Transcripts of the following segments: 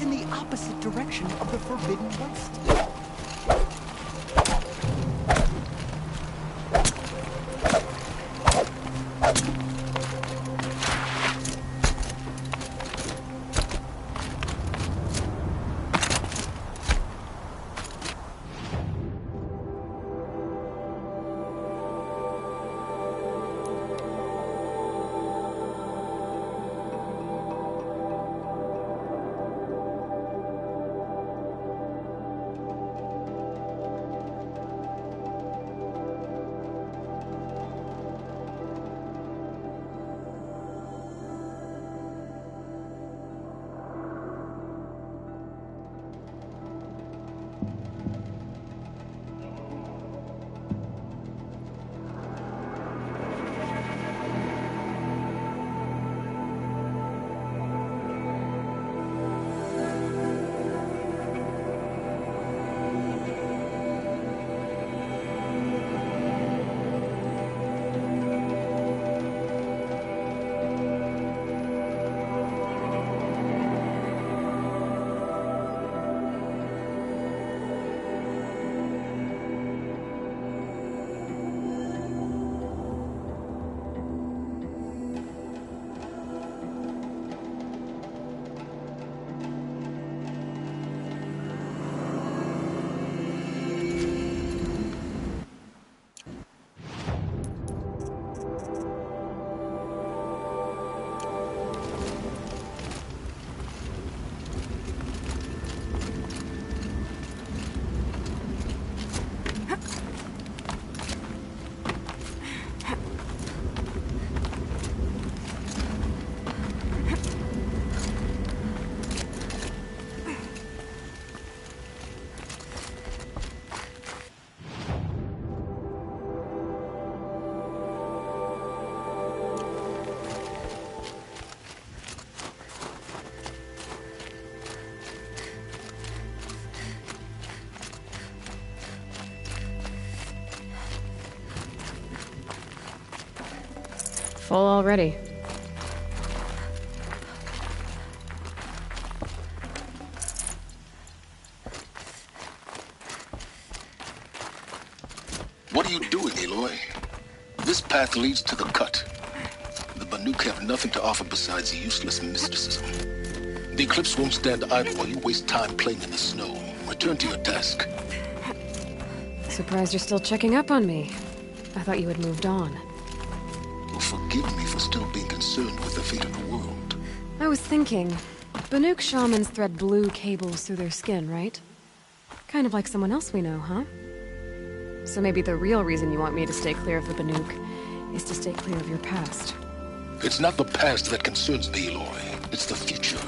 It's in the opposite direction of the Forbidden West. Full already. What are you doing, Aloy? This path leads to the cut. The Banook have nothing to offer besides useless mysticism. The Eclipse won't stand idle while you waste time playing in the snow. Return to your task. Surprised you're still checking up on me. I thought you had moved on. Well, forgive me for still being concerned with the fate of the world. I was thinking, Banook shamans thread blue cables through their skin, right? Kind of like someone else we know, huh? So maybe the real reason you want me to stay clear of the Banook is to stay clear of your past. It's not the past that concerns me, Aloy. It's the future.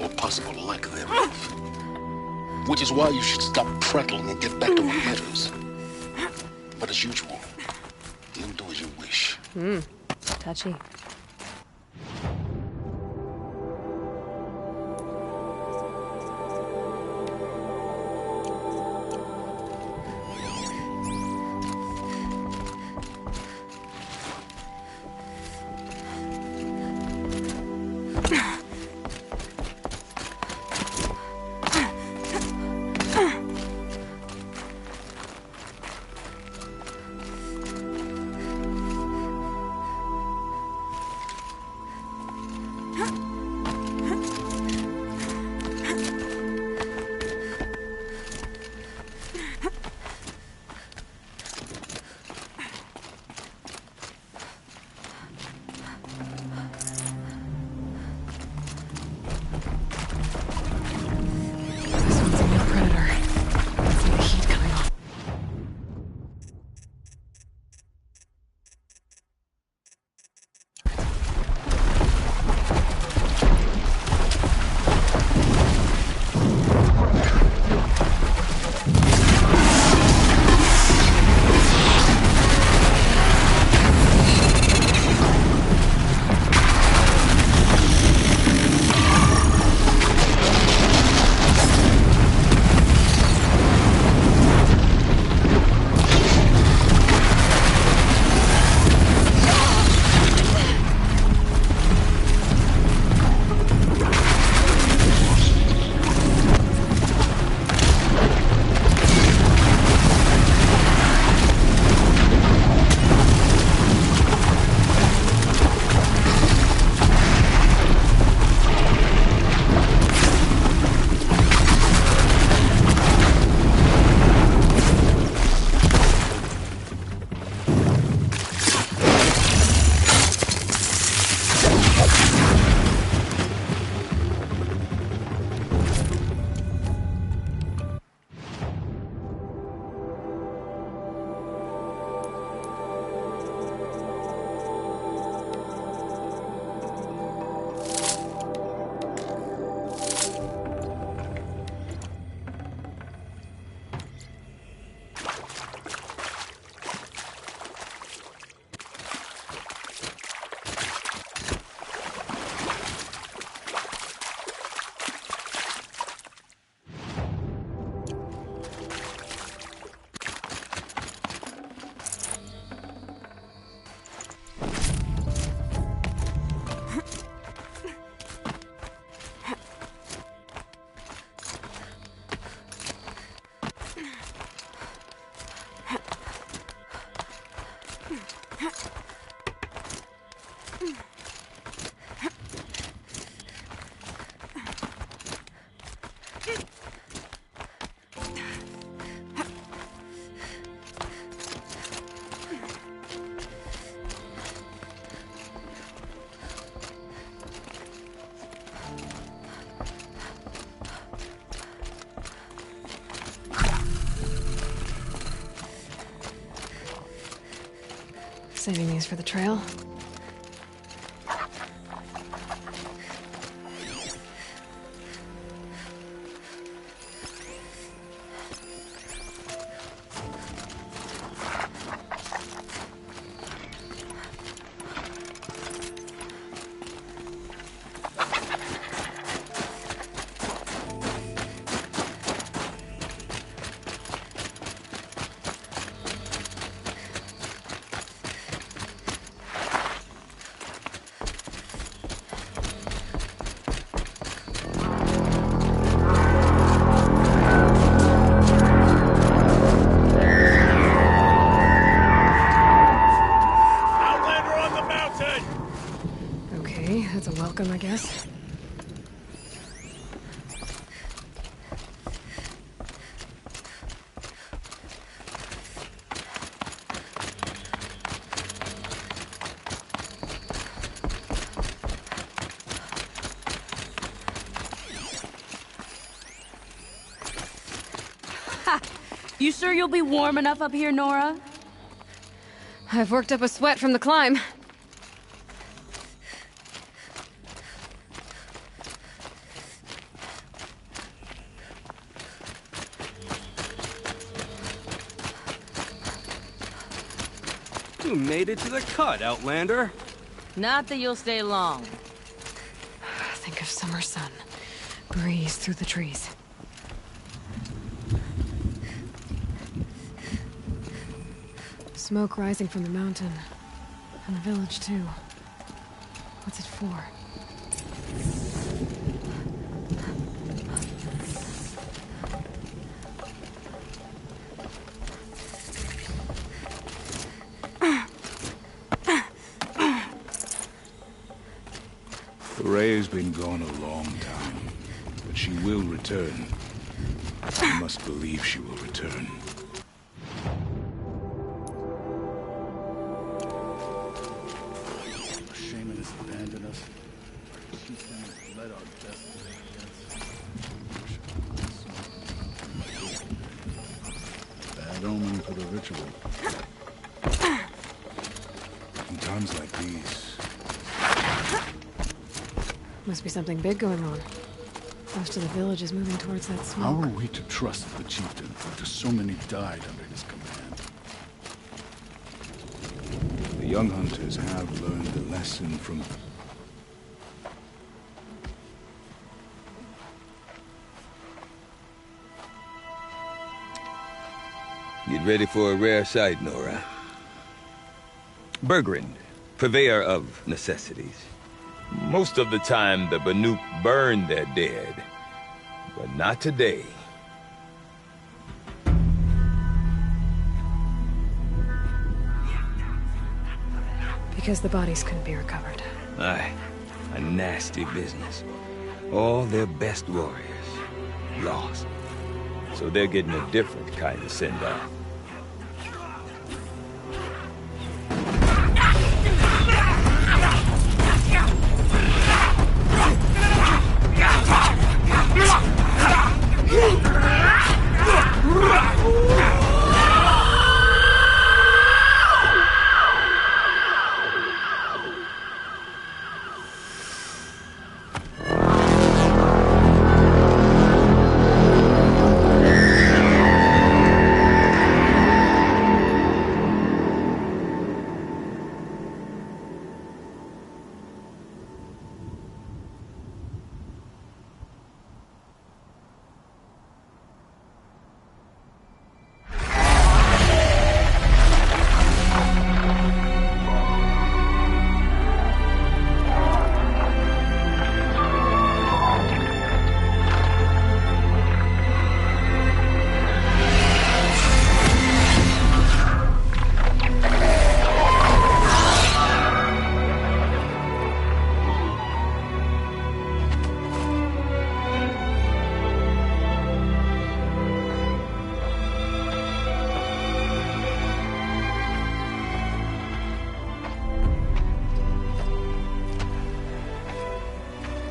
Or possible lack thereof. Which is why you should stop prattling and get back to what matters. But as usual, you'll do as you wish. Touchy. Saving these for the trail. I guess. Ha! You sure you'll be warm enough up here, Nora? I've worked up a sweat from the climb. You made it to the cut, Outlander. Not that you'll stay long. Think of summer sun. Breeze through the trees. Smoke rising from the mountain. And the village, too. What's it for? Rhea's been gone a long time, but she will return. You must believe she will return. Shaman has abandoned us. She's gonna let our destiny against. Bad omen for the ritual. In times like these, Must be something big going on. Most of the village is moving towards that smoke. How are we to trust the chieftain after so many died under his command? the young hunters have learned a lesson from... Get ready for a rare sight, Nora. Bergrand, purveyor of necessities. Most of the time, the Banook burn their dead, but not today. Because the bodies couldn't be recovered. Aye, a nasty business. All their best warriors lost. So they're getting a different kind of send-off.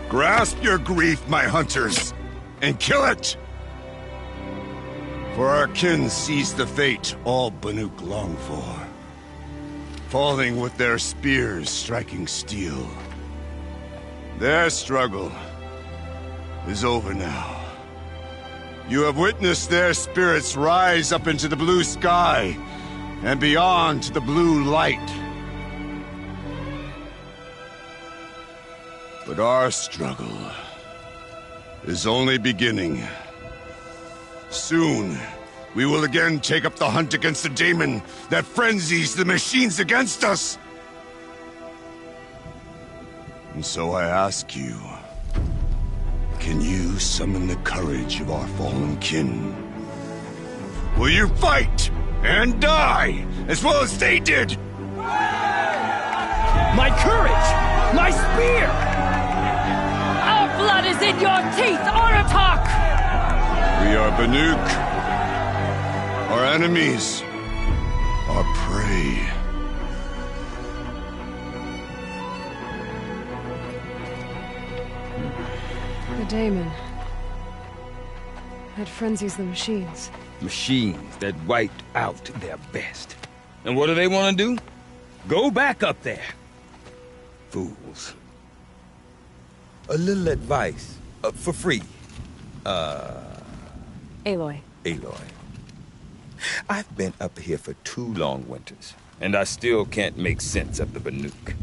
Grasp your grief, my hunters, and kill it! For our kin sees the fate all Banook long for. falling with their spears striking steel. Their struggle is over now. You have witnessed their spirits rise up into the blue sky and beyond to the blue light. But our struggle is only beginning. Soon, we will again take up the hunt against the demon that frenzies the machines against us. And so I ask you, can you summon the courage of our fallen kin? Will you fight and die as well as they did? My courage! My spear! Our blood is in your teeth, Aratak! We are Banook. Our enemies. Our prey. The daemon. That frenzies the machines. Machines that wiped out their best. And what do they want to do? Go back up there. Fools. A little advice. For free. Aloy. Aloy. I've been up here for 2 long winters, and I still can't make sense of the Banook.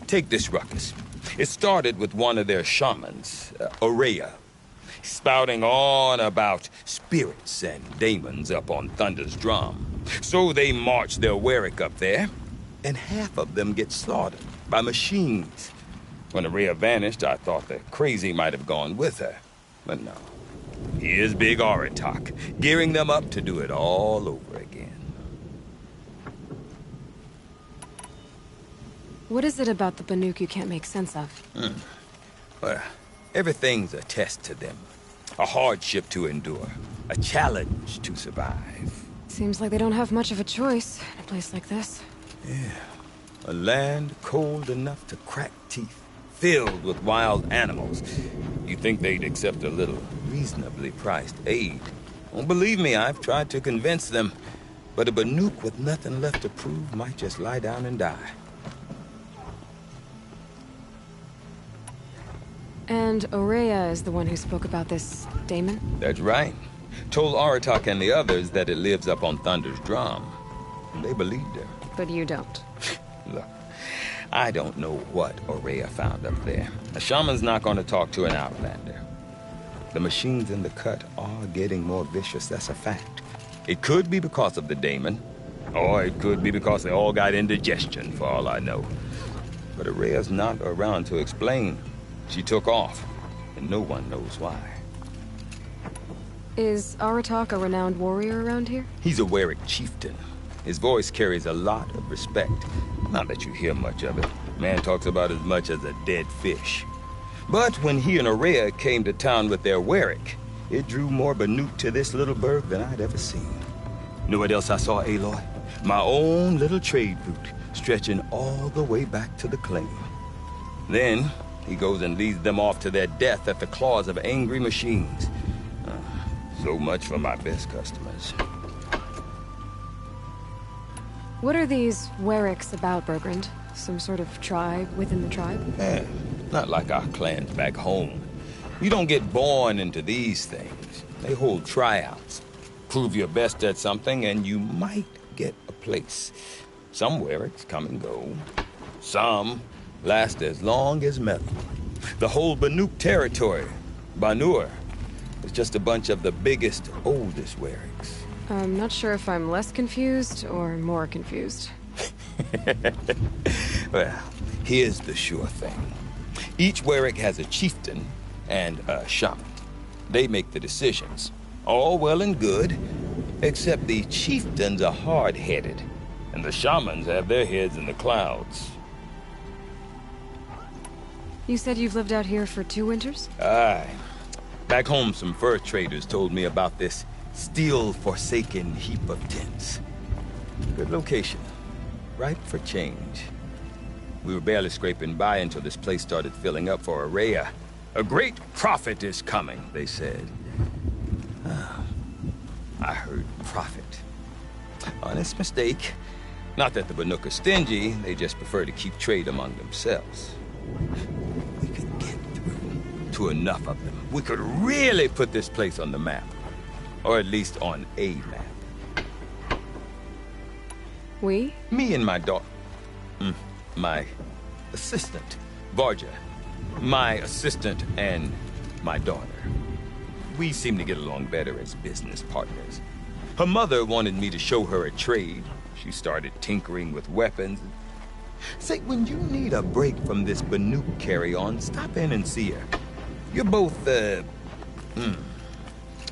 Take this ruckus. It started with one of their shamans, Aurea, spouting on about spirits and demons up on Thunder's drum. So they march their Warwick up there, and half of them get slaughtered by machines. When Aurea vanished, I thought the crazy might have gone with her, but no. Here's Big Aratak, gearing them up to do it all over again. What is it about the Banook you can't make sense of? Well, everything's a test to them. A hardship to endure. A challenge to survive. Seems like they don't have much of a choice in a place like this. Yeah. A land cold enough to crack teeth. Filled with wild animals. You think they'd accept a little reasonably priced aid? Don't believe me, I've tried to convince them. But a Banook with nothing left to prove might just lie down and die. And Aurea is the one who spoke about this daemon? That's right. Told Aratak and the others that it lives up on Thunder's drum. They believed her. But you don't. Look, I don't know what Aurea found up there. A shaman's not going to talk to an outlander. The machines in the cut are getting more vicious, that's a fact. It could be because of the daemon, or it could be because they all got indigestion, for all I know. But Aurea's not around to explain. She took off, and no one knows why. Is Aratak a renowned warrior around here? He's a Warwick chieftain. His voice carries a lot of respect. Not that you hear much of it. Man talks about as much as a dead fish. But when he and Aurea came to town with their Warwick, it drew more Banook to this little burg than I'd ever seen. You know what else I saw, Aloy? My own little trade route, stretching all the way back to the claim. Then, he goes and leads them off to their death at the claws of angry machines. So much for my best customers. What are these Warwicks about, Bergrand? Some sort of tribe within the tribe? Not like our clans back home. You don't get born into these things. They hold tryouts. Prove your best at something and you might get a place. Some Warwicks come and go. Some last as long as metal. The whole Banook territory, Banur, is just a bunch of the biggest, oldest Warwicks. I'm not sure if I'm less confused or more confused. Well, here's the sure thing. Each Warwick has a chieftain and a shaman. They make the decisions. All well and good, except the chieftains are hard-headed, and the shamans have their heads in the clouds. You said you've lived out here for 2 winters? Aye. Back home, some fur traders told me about this steel-forsaken heap of tents. Good location. Ripe for change. We were barely scraping by until this place started filling up for Aurea. A great prophet is coming, they said. I heard prophet. Honest mistake. Not that the Banook are stingy, they just prefer to keep trade among themselves. We could get through to enough of them. We could really put this place on the map. Or at least on a map. We? Me and my daughter. My assistant, Varja. My assistant and my daughter. We seem to get along better as business partners. Her mother wanted me to show her a trade. She started tinkering with weapons. Say, when you need a break from this Banook carry-on, stop in and see her. You're both,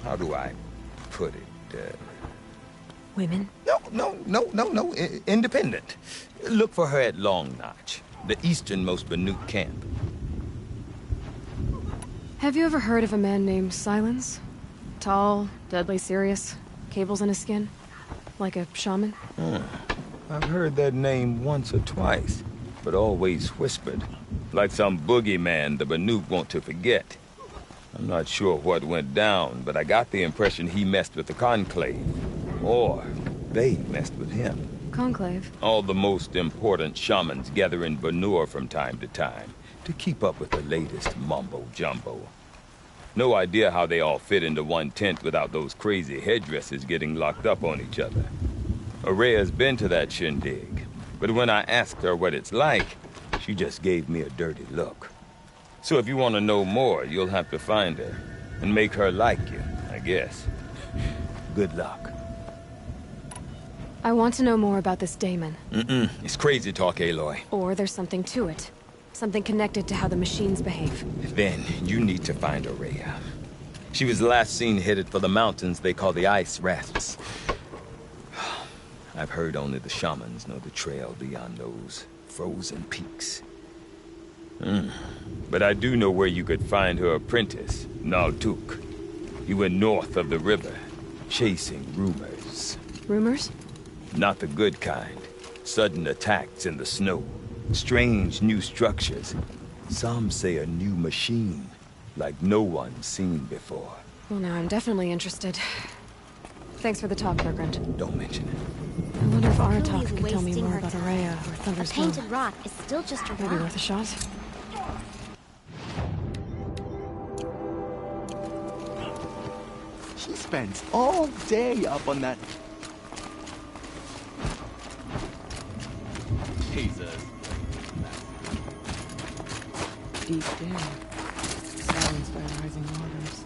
how do I put it? Women? No. Independent. Look for her at Long Notch, the easternmost Banook camp. Have you ever heard of a man named Silence? Tall, deadly serious, cables in his skin? Like a shaman? I've heard that name once or twice, but always whispered. Like some boogeyman the Banook want to forget. I'm not sure what went down, but I got the impression he messed with the Conclave. Or they messed with him. Conclave? All the most important shamans gather in Banur from time to time to keep up with the latest mumbo-jumbo. No idea how they all fit into one tent without those crazy headdresses getting locked up on each other. Araya's been to that shindig, but when I asked her what it's like, she just gave me a dirty look. So if you want to know more, you'll have to find her and make her like you, I guess. Good luck. I want to know more about this Daemon. It's crazy talk, Aloy. Or there's something to it. Something connected to how the machines behave. Then you need to find Araya. She was last seen headed for the mountains they call the Ice Rasps. I've heard only the shamans know the trail beyond those frozen peaks. But I do know where you could find her apprentice, Naltuk. He went north of the river, chasing rumors. Rumors? Not the good kind. Sudden attacks in the snow. Strange new structures. Some say a new machine, like no one's seen before. Well, now I'm definitely interested. Thanks for the talk, Bergrand. Don't mention it. I wonder if Aratak Julie's could tell me wasting more her about time. Araya or A Thunder's painted Will. rock is still just a Maybe rock. worth a shot. She spends all day up on that. Jesus. Deep down, silenced by rising waters.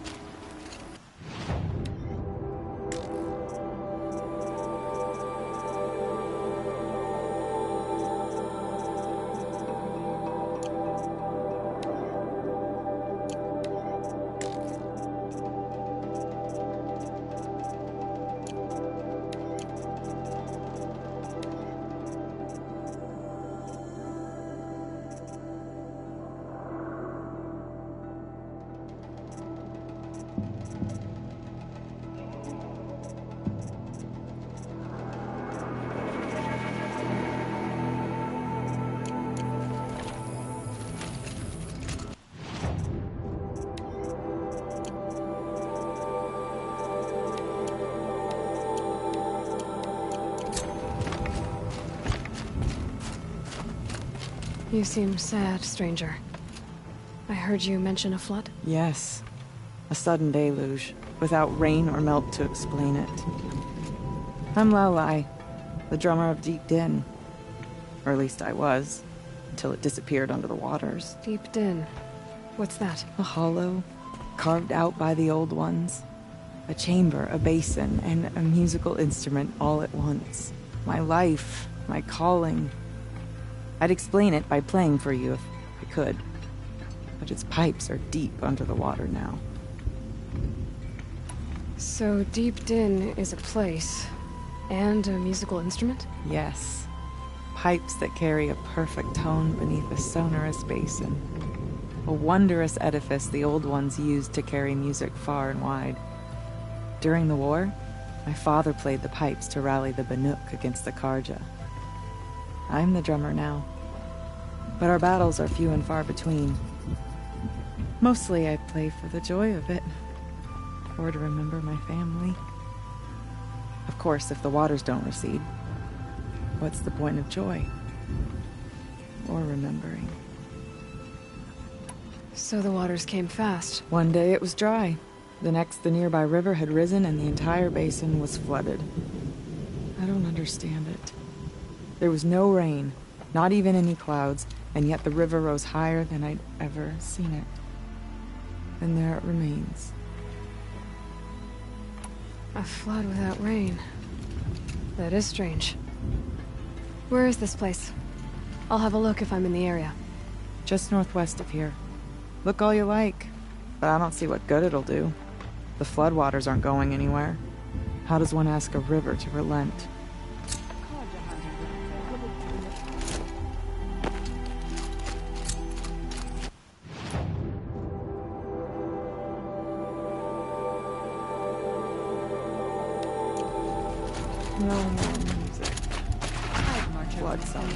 You seem sad, stranger. I heard you mention a flood? Yes. A sudden deluge, without rain or melt to explain it. I'm Lowlai, the drummer of Deep Din. Or at least I was, until it disappeared under the waters. Deep Din. What's that? A hollow, carved out by the old ones. A chamber, a basin, and a musical instrument all at once. My life, my calling. I'd explain it by playing for you if I could. But its pipes are deep under the water now. So Deep Din is a place, and a musical instrument? Yes. Pipes that carry a perfect tone beneath a sonorous basin. A wondrous edifice the old ones used to carry music far and wide. During the war, my father played the pipes to rally the Banook against the Karja. I'm the drummer now. But our battles are few and far between. Mostly I play for the joy of it. Or to remember my family. Of course, if the waters don't recede. what's the point of joy? Or remembering? So the waters came fast. One day it was dry. The next, the nearby river had risen and the entire basin was flooded. I don't understand it. There was no rain, not even any clouds, and yet the river rose higher than I'd ever seen it. And there it remains. A flood without rain. That is strange. Where is this place? I'll have a look if I'm in the area. Just northwest of here. Look all you like, but I don't see what good it'll do. The floodwaters aren't going anywhere. How does one ask a river to relent? No more music. Blood song.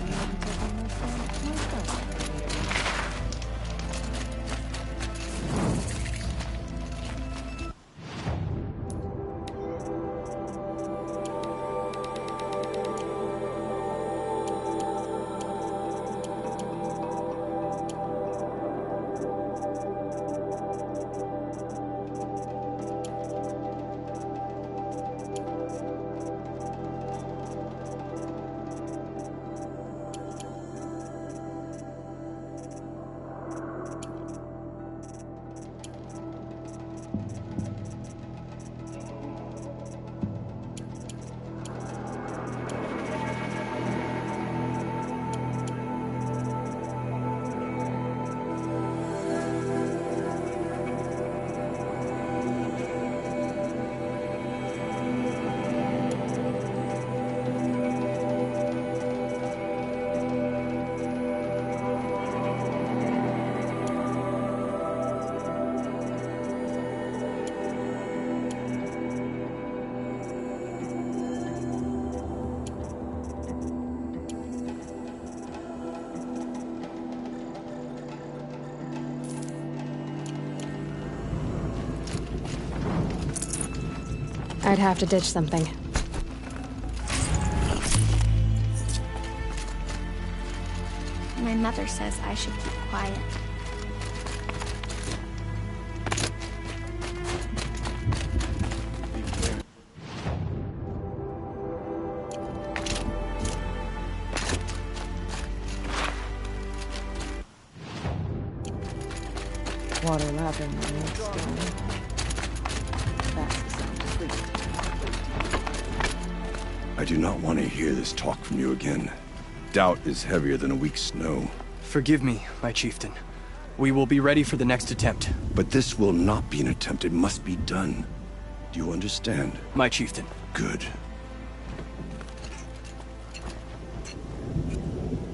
I'd have to ditch something. My mother says I should keep quiet. Water lapping on the stone. That's the sound of sleep. I do not want to hear this talk from you again. Doubt is heavier than a week's snow. Forgive me, my chieftain. We will be ready for the next attempt. But this will not be an attempt. It must be done. Do you understand? My chieftain. Good.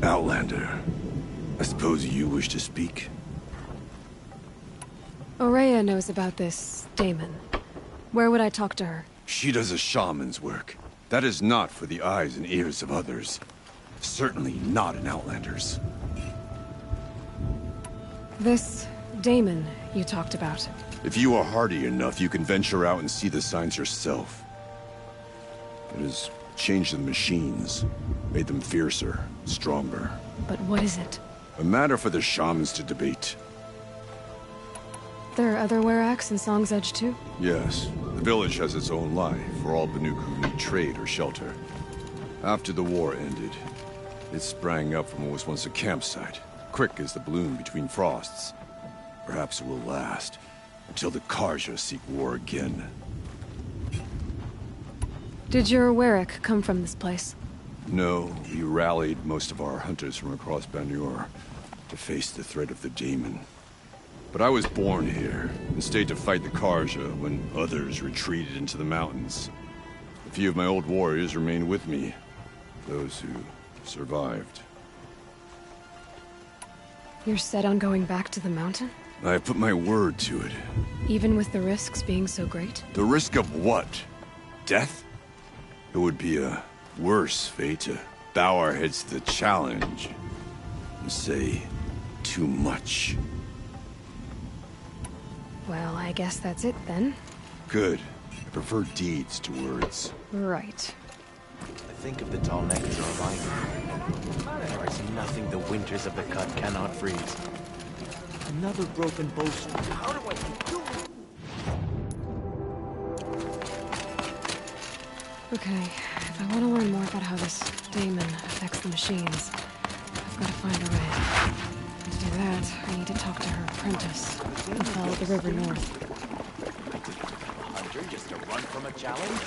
Outlander, I suppose you wish to speak? Aurea knows about this Damon. Where would I talk to her? She does a shaman's work. That is not for the eyes and ears of others. Certainly not an Outlander's. This Damon you talked about. If you are hardy enough, you can venture out and see the signs yourself. It has changed the machines, made them fiercer, stronger. But what is it? A matter for the shamans to debate. There are other Weraks in Song's Edge too? Yes. The village has its own life for all Banuk who need trade or shelter. After the war ended, it sprang up from what was once a campsite, quick as the bloom between frosts. Perhaps it will last, until the Karja seek war again. Did your Werak come from this place? No, we rallied most of our hunters from across Banur to face the threat of the Daemon. But I was born here, and stayed to fight the Karja when others retreated into the mountains. A few of my old warriors remained with me, those who survived. You're set on going back to the mountain? I have put my word to it. Even with the risks being so great? The risk of what? Death? It would be a worse fate to bow our heads to the challenge and say too much. Well, I guess that's it then. Good. I prefer deeds to words. Right. I think of the tall neck as a reminder. There is nothing the winters of the cut cannot freeze. Another broken bowstring. How do I do it? Okay, if I want to learn more about how this daemon affects the machines, I've got to find a way. And to do that, I need to talk to her apprentice and follow the river north. A hunter just to run from a challenge?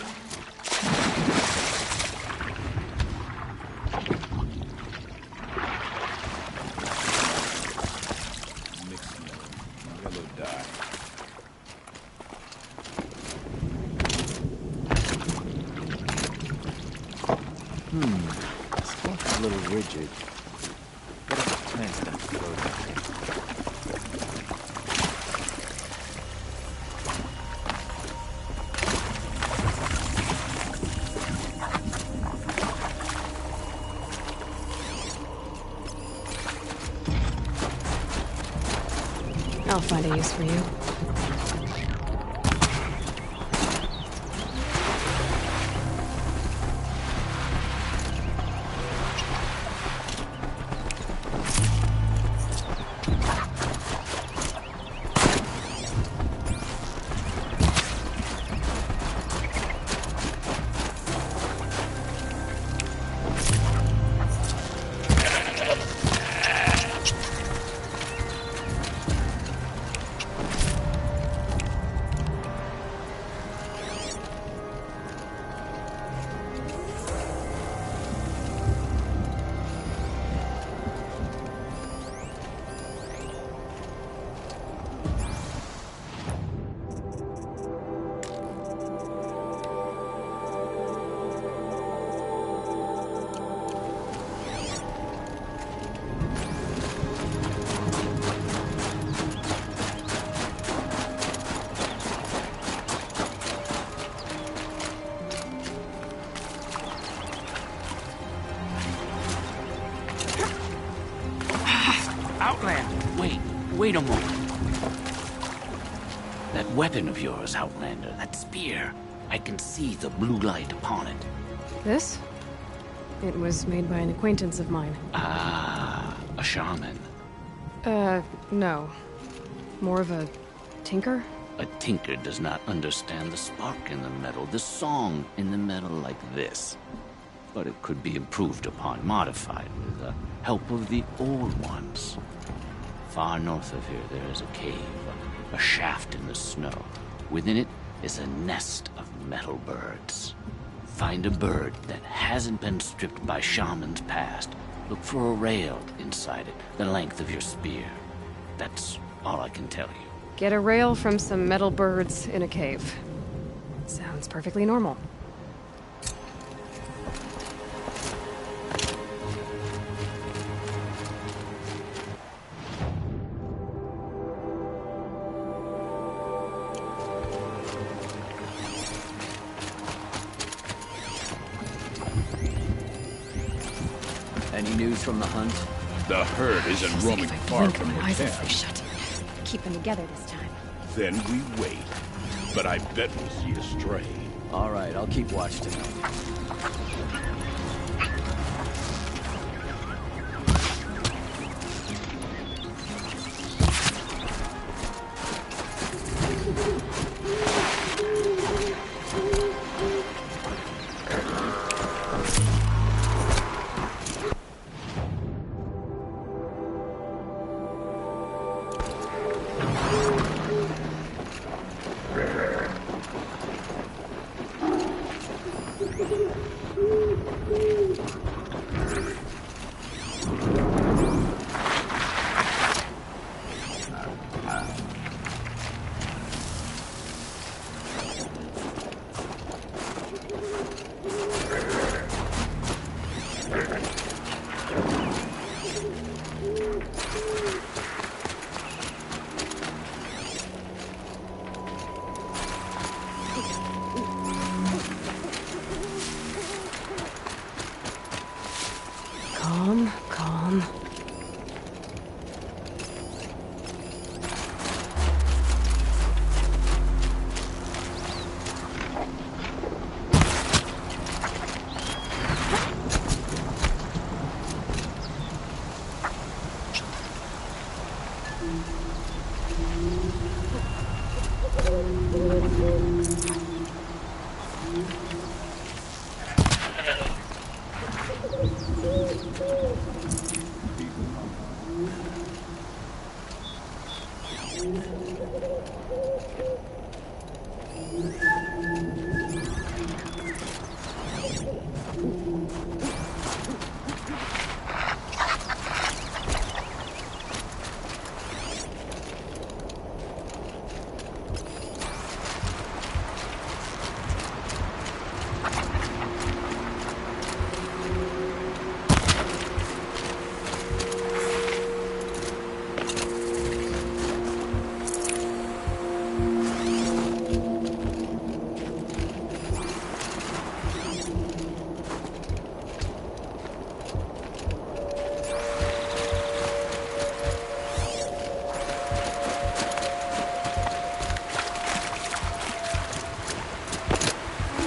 Yellow dye. Spark's a little rigid. What if the plants don't float? I'll find a use for you. Wait a moment. That weapon of yours, Outlander, that spear, I can see the blue light upon it. This? It was made by an acquaintance of mine. Ah, a shaman. No. More of a tinker? A tinker does not understand the spark in the metal, the song in the metal like this. But it could be improved upon, modified with the help of the old ones. Far north of here, there is a cave, a shaft in the snow. Within it is a nest of metal birds. Find a bird that hasn't been stripped by shamans past. Look for a rail inside it, the length of your spear. That's all I can tell you. Get a rail from some metal birds in a cave. Sounds perfectly normal. Any news from the hunt? The herd isn't roaming far Blink, from my the eyes will camp. stay shut. Keep them together this time. Then we wait. But I bet we'll see a stray. All right, I'll keep watch tonight.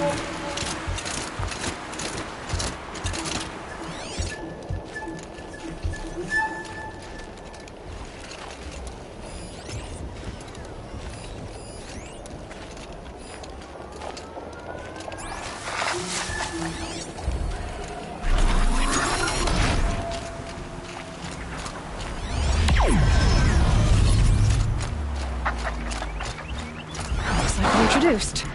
Looks like we're introduced.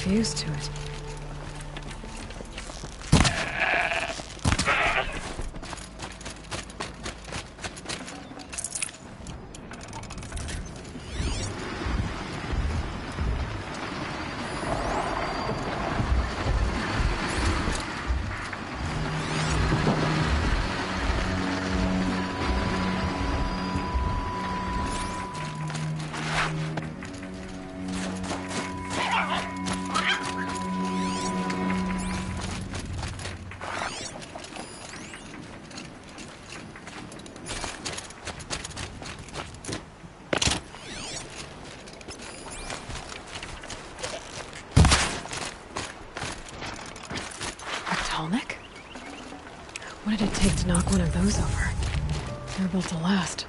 Used to it. What did it take to knock one of those over? They're built to last.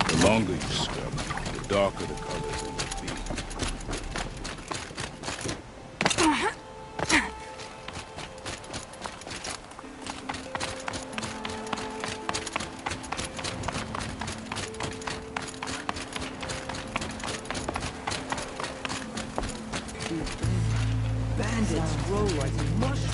The longer you scrub, the darker the colors they will be. Bandits grow like mushrooms.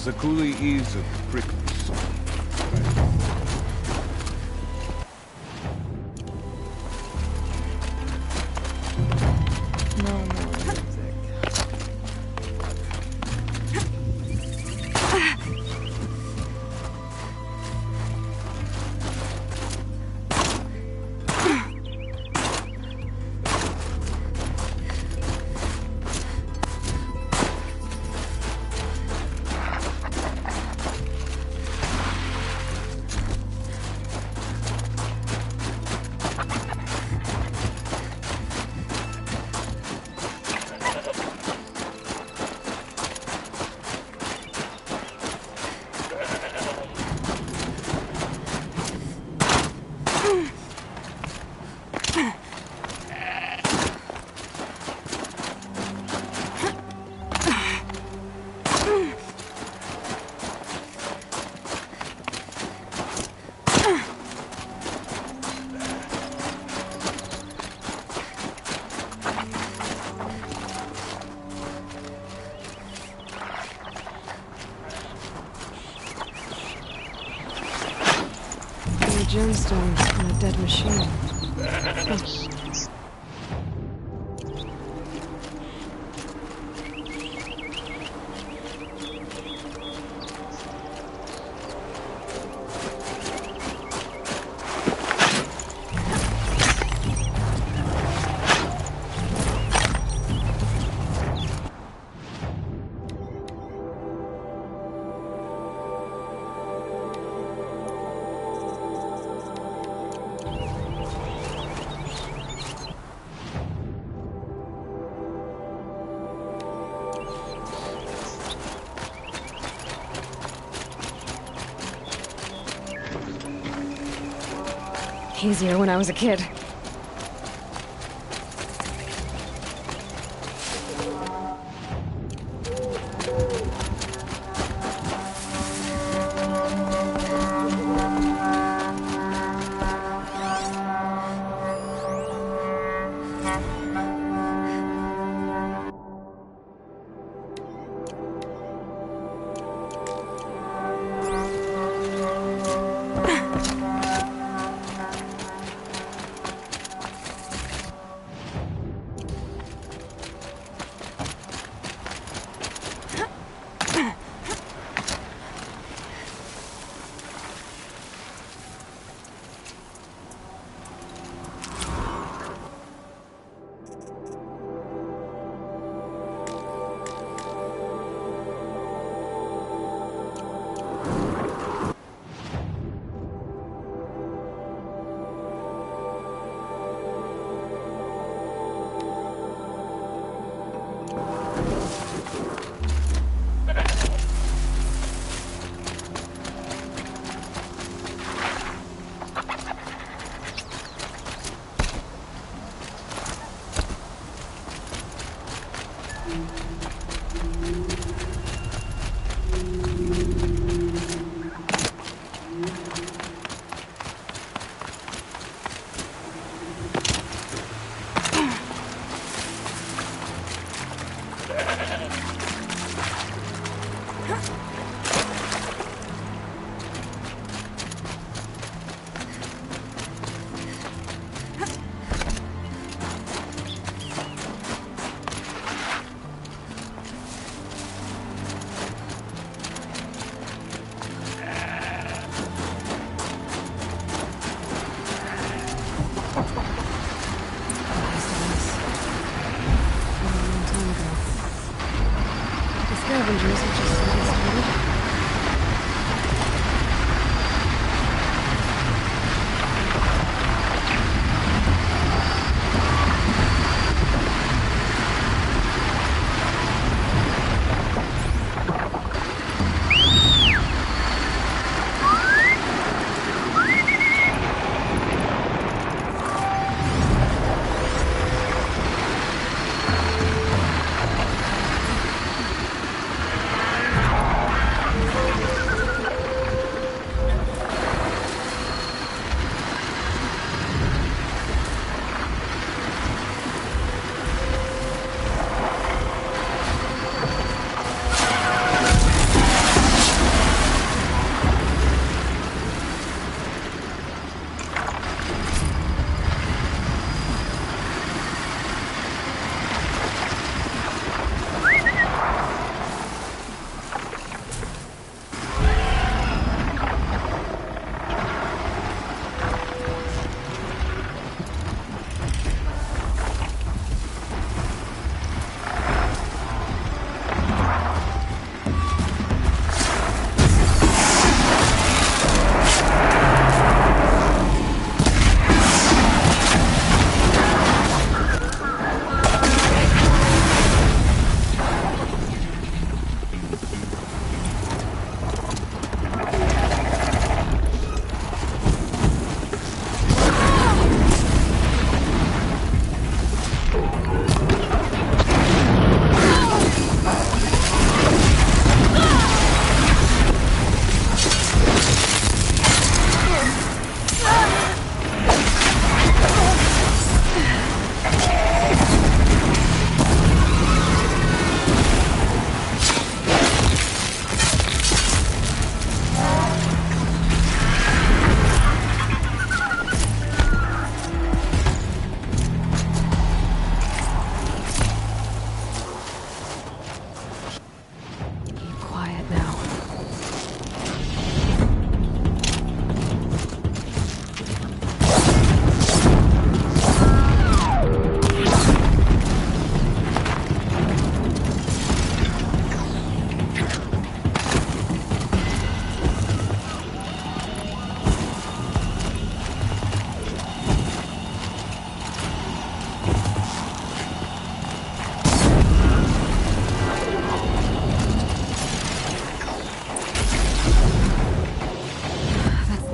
Zakuli is a prickly song. No more music. Gemstones on a dead machine. Huh. Easier when I was a kid.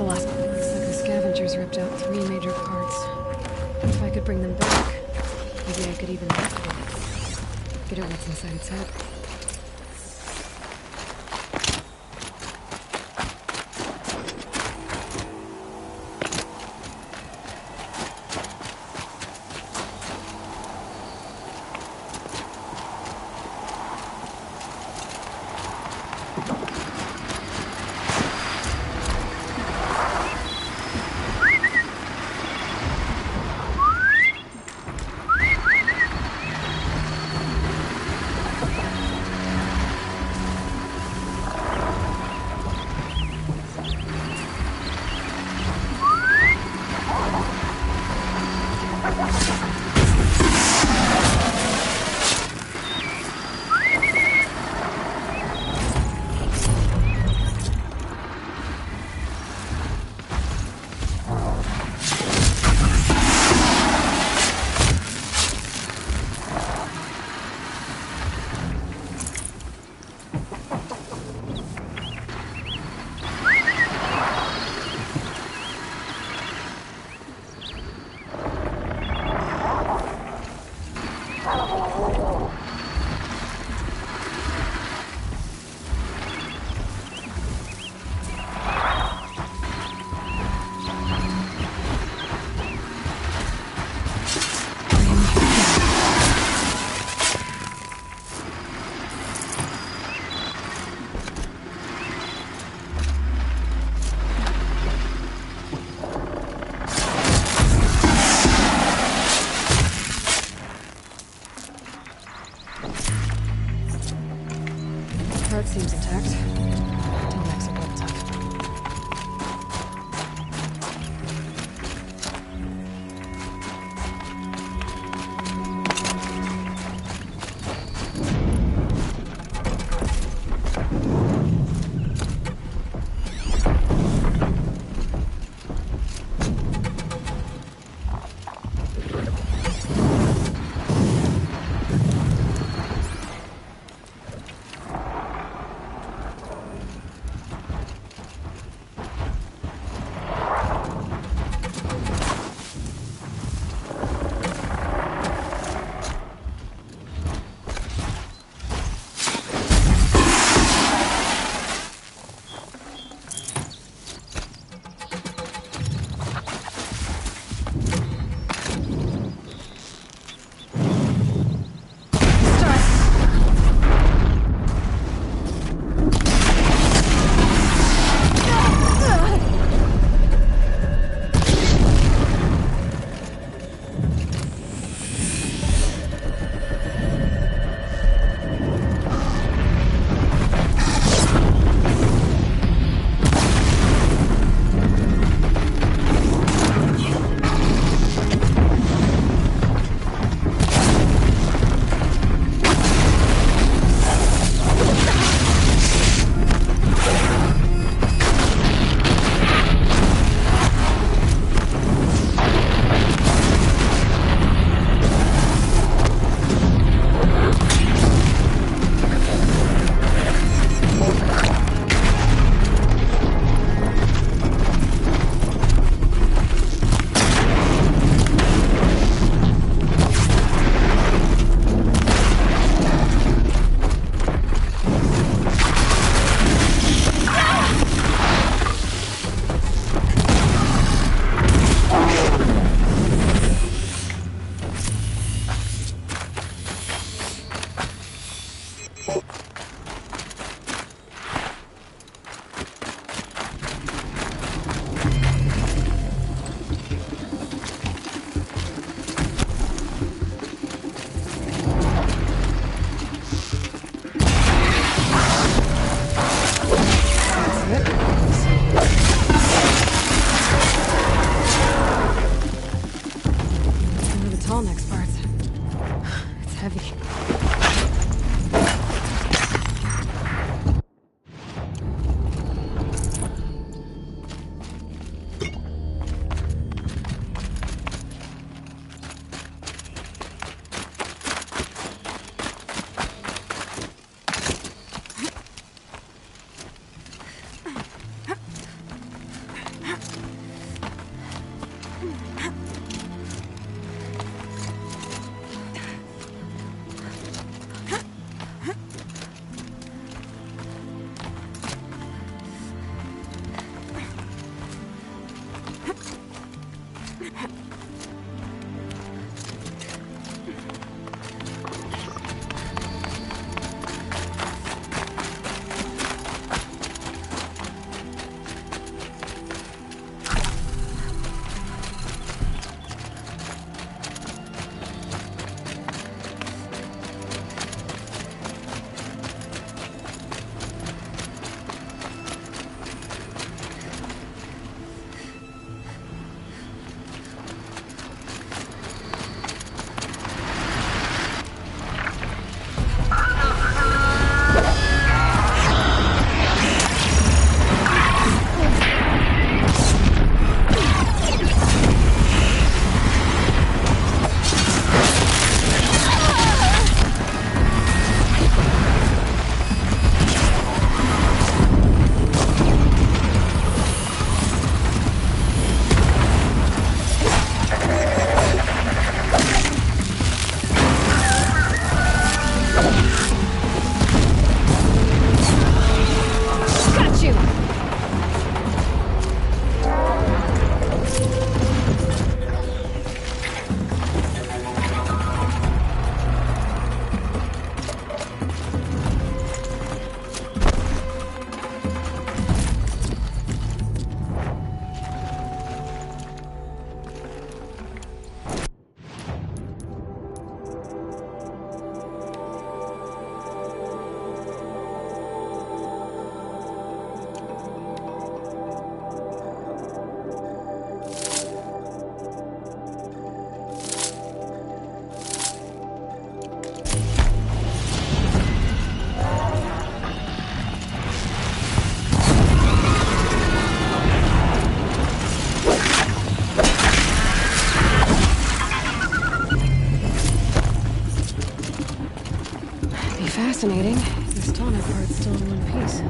last... Looks like the scavengers ripped out 3 major parts. If I could bring them back, maybe I could even get at what's inside its head. Fascinating. This tonic part's still in one piece.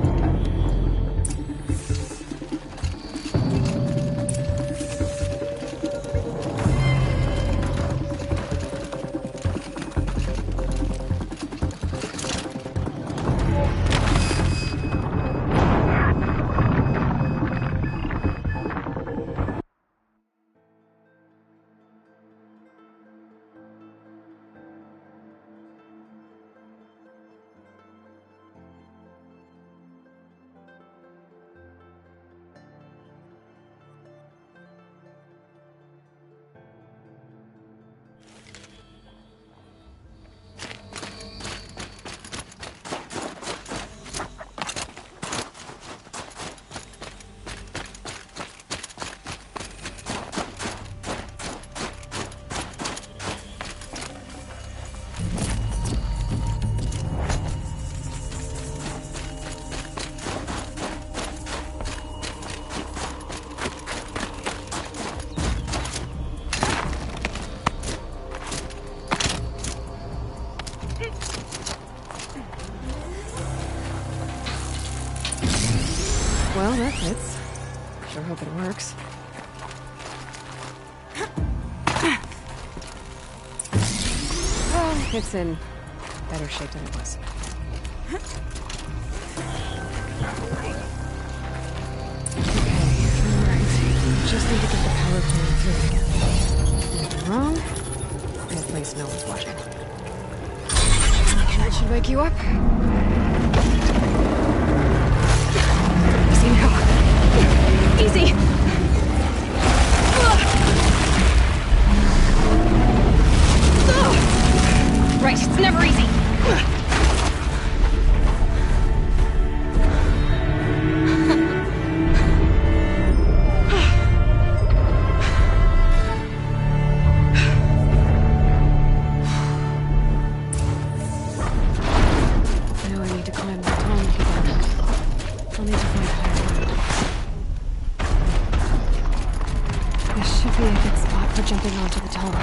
Well, that fits. Sure hope it works. Well, it's in better shape than it was. Okay, alright. Just need to get the power plant through again. Nothing wrong. In a place no one's watching. That should wake you up. Easy now. Easy. Right, it's never easy. Now I need to climb the tunnel again. I'll need to find higher ground. This should be a good spot for jumping onto the tunnel.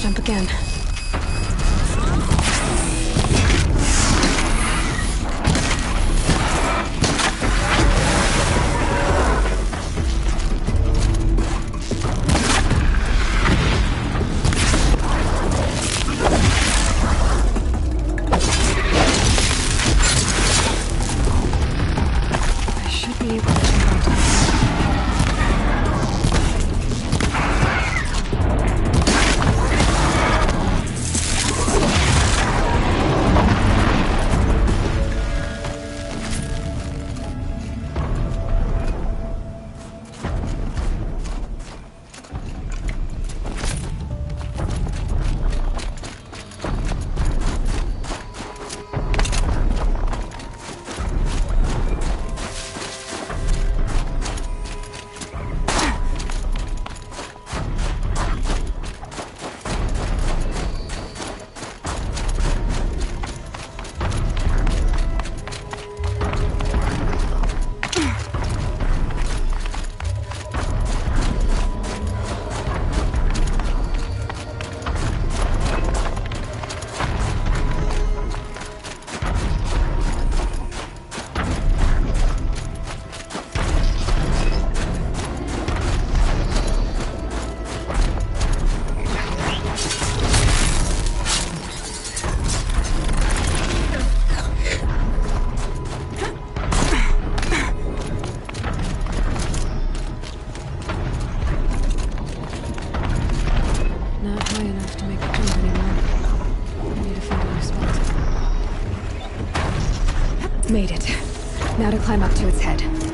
jump again. I should be able to jump on top of it. Not high enough to make the jump anymore. I need to find a new spot. Made it. Now to climb up to its head.